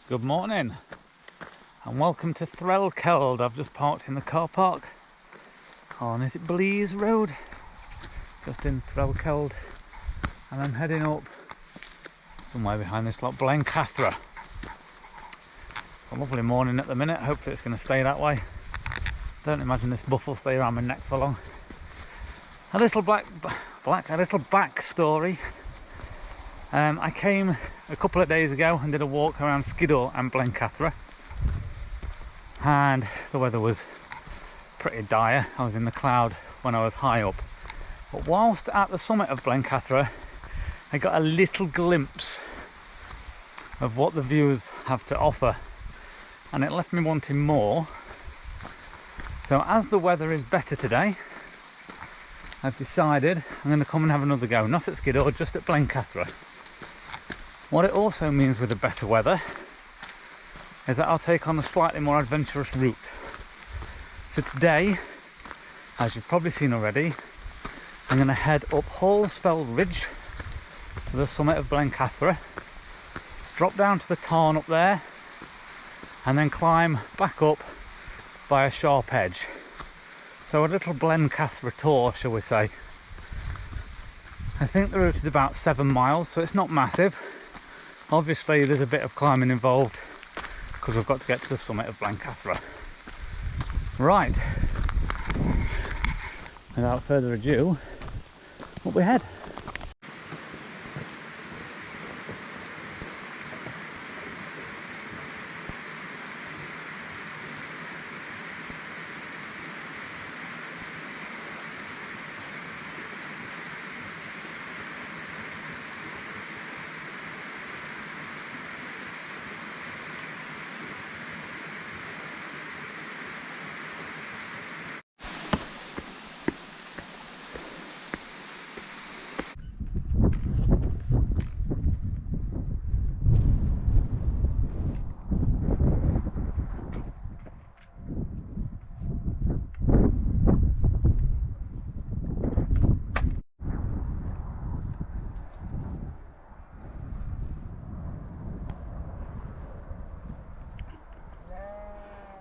Good morning and welcome to Threlkeld. I've just parked in the car park on, is it Blees Road? Just in Threlkeld, and I'm heading up somewhere behind this lot, Blencathra. It's a lovely morning at the minute, hopefully it's going to stay that way. Don't imagine this buff will stay around my neck for long. A little back story. I came a couple of days ago and did a walk around Skiddaw and Blencathra, and the weather was pretty dire. I was in the cloud when I was high up, but whilst at the summit of Blencathra I got a little glimpse of what the views have to offer, and it left me wanting more. So as the weather is better today, I've decided I'm going to come and have another go, not at Skiddaw, just at Blencathra. What it also means with the better weather is that I'll take on a slightly more adventurous route. So today, as you've probably seen already, I'm going to head up Scales Ridge to the summit of Blencathra, drop down to the Tarn up there, and then climb back up via Sharp Edge. So a little Blencathra tour, shall we say. I think the route is about 7 miles, so it's not massive. Obviously there's a bit of climbing involved because we've got to get to the summit of Blencathra. Right, without further ado, up we head.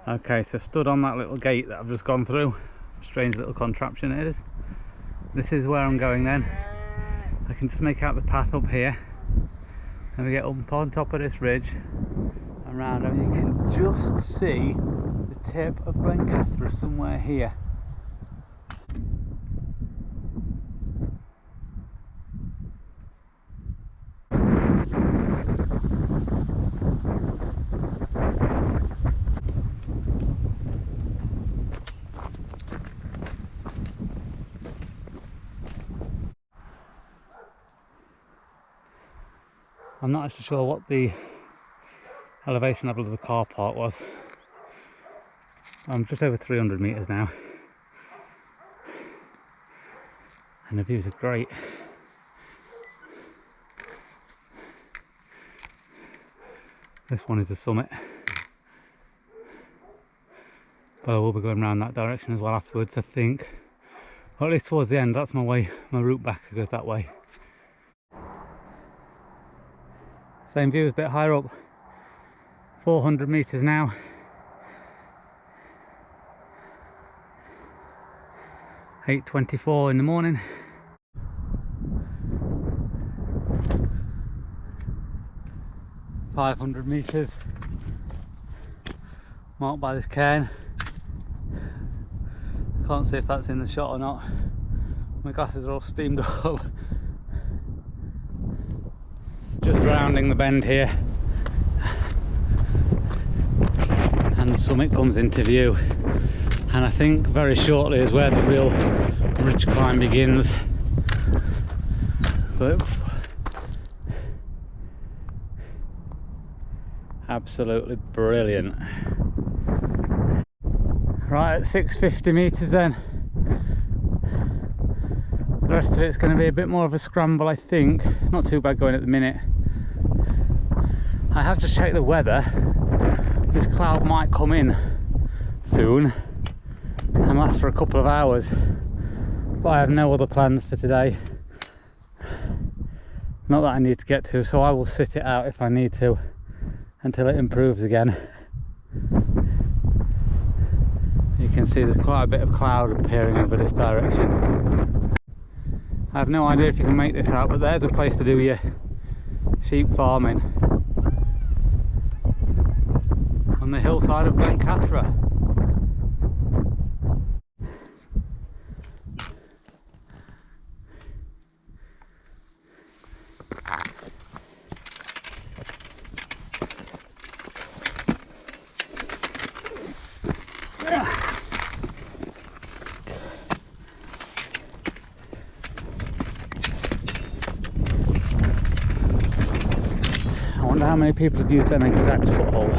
Okay, so stood on that little gate that I've just gone through. Strange little contraption it is. This is where I'm going then. I can just make out the path up here, and we get up on top of this ridge and round, and you can just see the tip of Blencathra somewhere here. I'm not actually sure what the elevation level of the car park was. I'm just over 300 metres now, and the views are great. This one is the summit, but I will be going around that direction as well afterwards, I think. Or at least towards the end. That's my route back goes that way. Same view, a bit higher up, 400 metres now. (8:24 in the morning). (500 metres) marked by this cairn. Can't see if that's in the shot or not. My glasses are all steamed up. Just rounding the bend here, and the summit comes into view, and I think very shortly is where the real ridge climb begins. But absolutely brilliant. Right, at 650 metres then, the rest of it's going to be a bit more of a scramble, I think. Not too bad going at the minute. I have just checked the weather. This cloud might come in soon and last for a couple of hours, but I have no other plans for today. Not that I need to get to, so I will sit it out if I need to until it improves again. You can see there's quite a bit of cloud appearing over this direction. I have no idea if you can make this out, but there's a place to do your sheep farming on the hillside of Blencathra. I wonder how many people have used them exact footholds.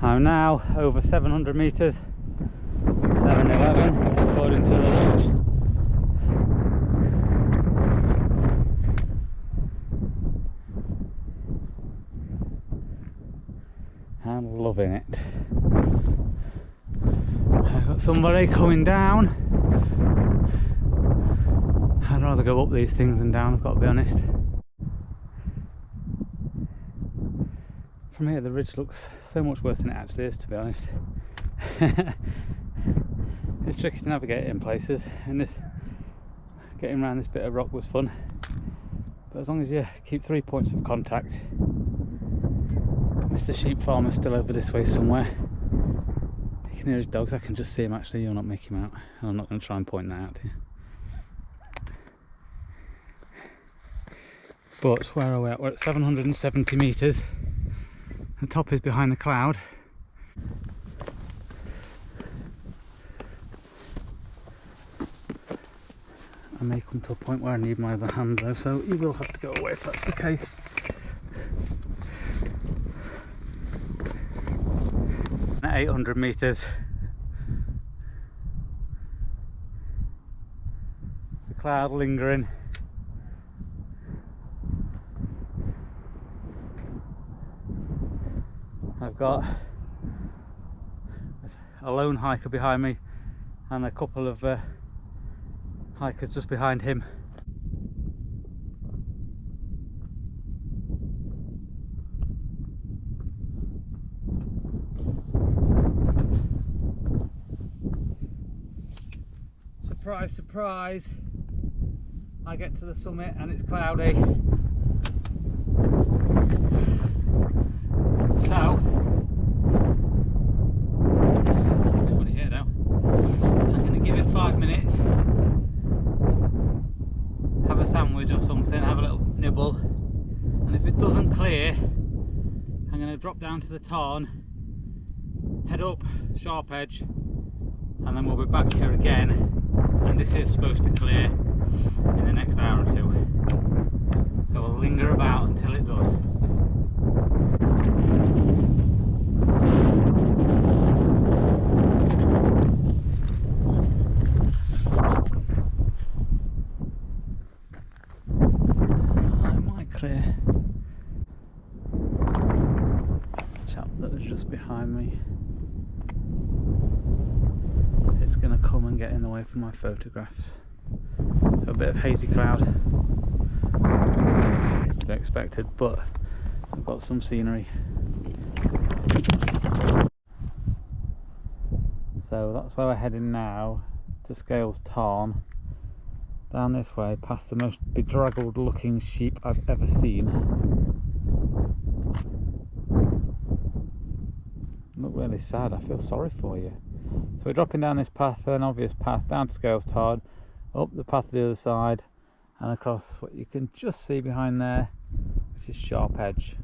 I'm now over 700 metres, 711 according to the watch. I'm loving it. I've got somebody coming down. I'd rather go up these things than down, I've got to be honest. From here the ridge looks so much worse than it actually is, to be honest. It's tricky to navigate in places, and this getting around this bit of rock was fun. But as long as you keep 3 points of contact. Mr. Sheep Farmer's still over this way somewhere. You can hear his dogs, I can just see him actually, you'll not make him out. I'm not going to try and point that out to you. But where are we at? We're at 770 metres. The top is behind the cloud. I may come to a point where I need my other hand though, so you will have to go away if that's the case. At 800 metres. The cloud lingering. I've got a lone hiker behind me and a couple of hikers just behind him. Surprise, surprise, I get to the summit and it's cloudy. So, nobody here now. I'm going to give it 5 minutes, have a sandwich or something, have a little nibble, and if it doesn't clear, I'm going to drop down to the tarn, head up Sharp Edge, and then we'll be back here again, and this is supposed to clear in the next hour or two. So we'll linger about until it does. Clear. Chap that was just behind me, it's going to come and get in the way for my photographs. So a bit of hazy cloud, to be expected, but I've got some scenery. So that's where we're heading now, to Scales Tarn. Down this way, past the most bedraggled looking sheep I've ever seen. Look really sad, I feel sorry for you. So we're dropping down this path, an obvious path, down to Scales Tarn, up the path to the other side, and across what you can just see behind there, which is Sharp Edge.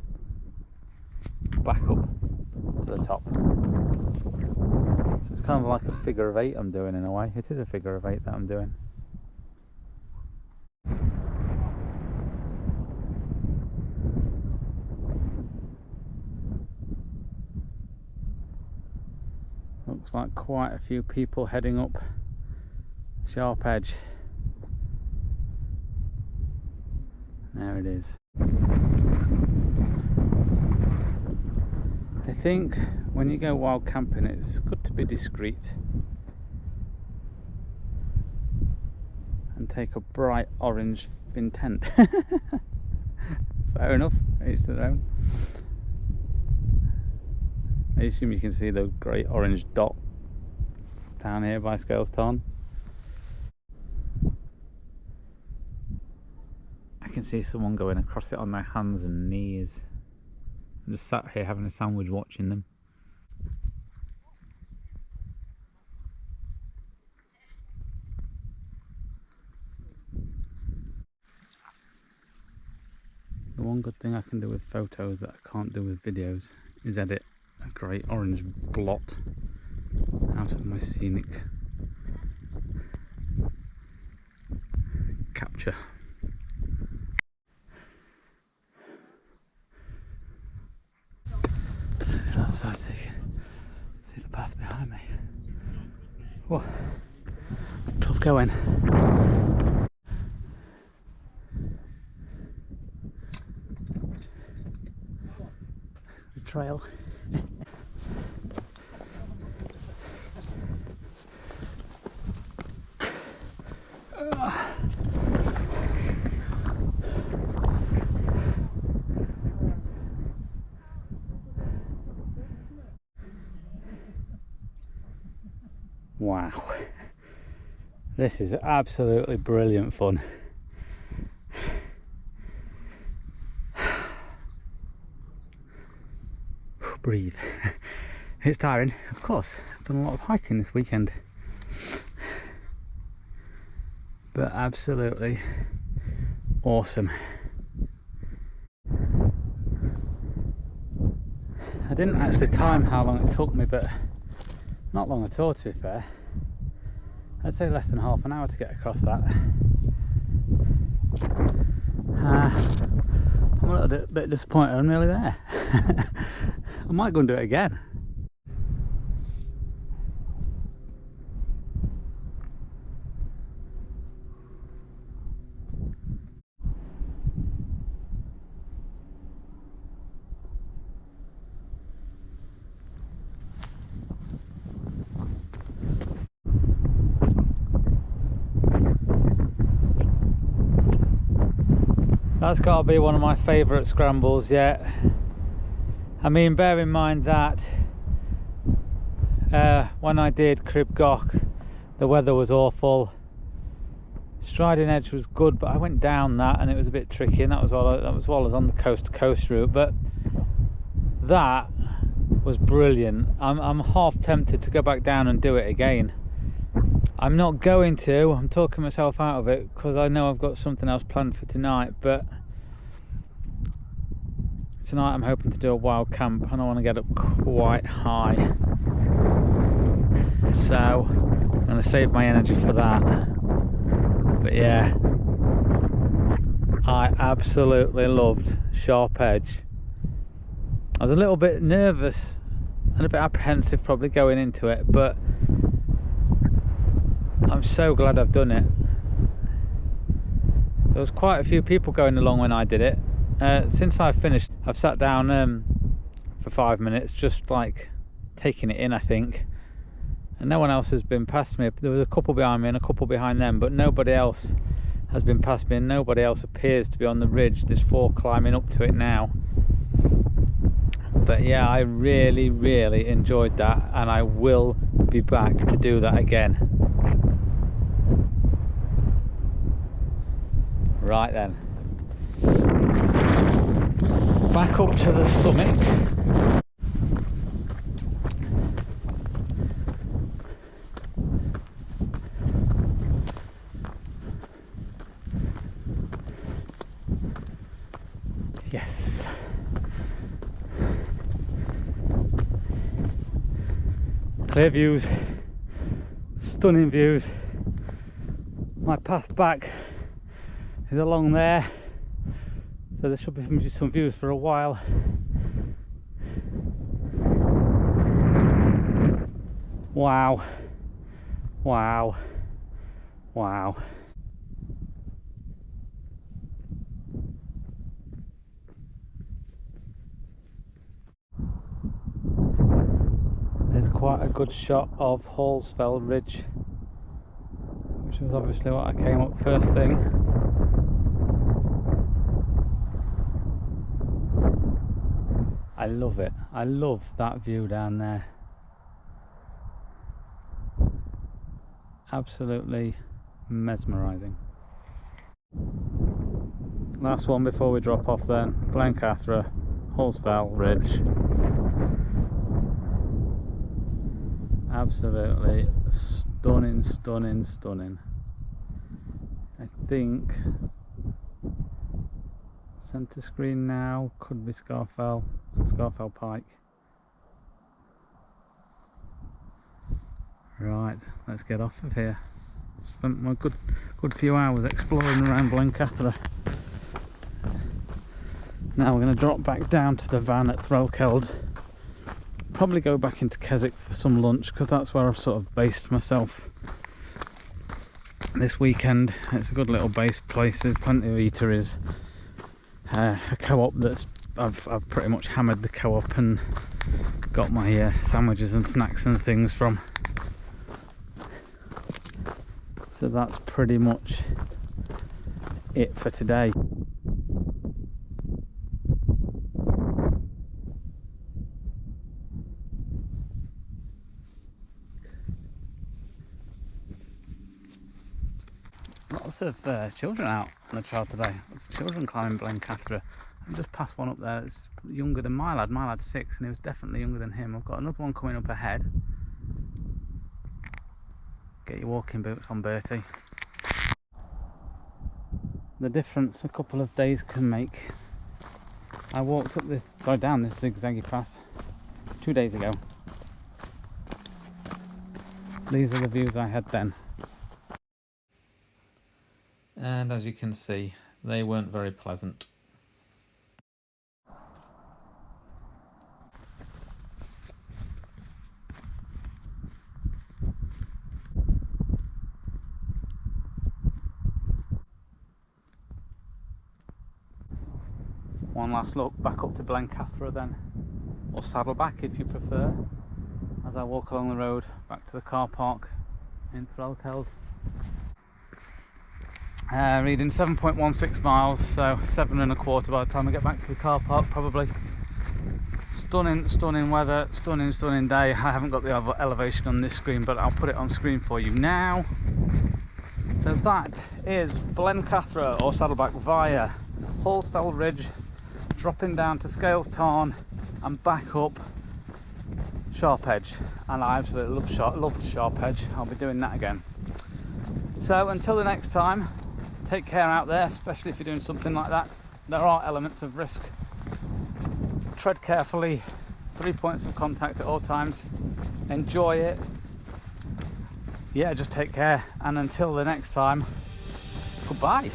Back up to the top. So it's kind of like a figure of 8 I'm doing in a way. It is a figure of 8 that I'm doing. Looks like quite a few people heading up Sharp Edge. There it is. I think when you go wild camping it's good to be discreet and take a bright orange intent fair enough, each to their own. I assume you can see the great orange dot down here by Scales Tarn. I can see someone going across it on their hands and knees. I'm just sat here having a sandwich watching them. The one good thing I can do with photos that I can't do with videos is edit a great orange blot out of my scenic capture. Outside, see the path behind me. Whoa, tough going. The trail. Wow, this is absolutely brilliant fun. Breathe. It's tiring, of course. I've done a lot of hiking this weekend, but absolutely awesome. I didn't actually time how long it took me, but not long at all, to be fair. I'd say less than half an hour to get across that. I'm a little bit disappointed I'm nearly there. I might go and do it again. That's got to be one of my favourite scrambles yet. I mean, bear in mind that when I did Crib Goch, the weather was awful. Striding Edge was good, but I went down that and it was a bit tricky, and that was while I was on the coast to coast route. But that was brilliant. I'm half tempted to go back down and do it again. I'm not going to. I'm talking myself out of it because I know I've got something else planned for tonight, but tonight I'm hoping to do a wild camp and I want to get up quite high, so I'm going to save my energy for that. But yeah, I absolutely loved Sharp Edge. I was a little bit nervous and a bit apprehensive probably going into it, but I'm so glad I've done it. There was quite a few people going along when I did it. Since I've finished, I've sat down for 5 minutes just like taking it in, I think, and no one else has been past me. There was a couple behind me and a couple behind them, but nobody else has been past me, and nobody else appears to be on the ridge. There's 4 climbing up to it now. But yeah, I really enjoyed that, and I will be back to do that again. Right then, back up to the summit. Yes. Clear views, stunning views. My path back is along there, so there should be some views for a while. Wow, wow, wow. There's quite a good shot of Hallsfell Ridge, which was obviously what I came up first thing. I love it. I love that view down there. Absolutely mesmerising. Last one before we drop off then. Blencathra, Scales Ridge. Absolutely stunning, stunning, stunning. I think centre screen now could be Scafell and Scafell Pike. Right, let's get off of here. Spent my good few hours exploring around Blencathra. Now we're going to drop back down to the van at Threlkeld. Probably go back into Keswick for some lunch, because that's where I've sort of based myself this weekend. It's a good little base place. There's plenty of eateries. A co-op that's I've pretty much hammered the co-op and got my sandwiches and snacks and things from. So that's pretty much it for today. Lots of children out on the trail today. Lots of children climbing Blencathra. I just passed one up there that's younger than my lad. My lad's 6 and he was definitely younger than him. I've got another one coming up ahead. Get your walking boots on, Bertie. The difference a couple of days can make. I walked up this, down this zigzaggy path 2 days ago. These are the views I had then. And as you can see, they weren't very pleasant. One last look back up to Blencathra then, or Saddleback if you prefer, as I walk along the road back to the car park in Threlkeld. Reading 7.16 miles, so 7.25 by the time I get back to the car park probably. Stunning, stunning weather, stunning, stunning day. I haven't got the elevation on this screen, but I'll put it on screen for you now. So that is Blencathra or Saddleback via Scales Ridge, dropping down to Scales Tarn and back up Sharp Edge. And I absolutely loved Sharp Edge. I'll be doing that again. So until the next time, take care out there, especially if you're doing something like that. There are elements of risk. Tread carefully, 3 points of contact at all times. Enjoy it. Yeah, just take care. And until the next time, goodbye.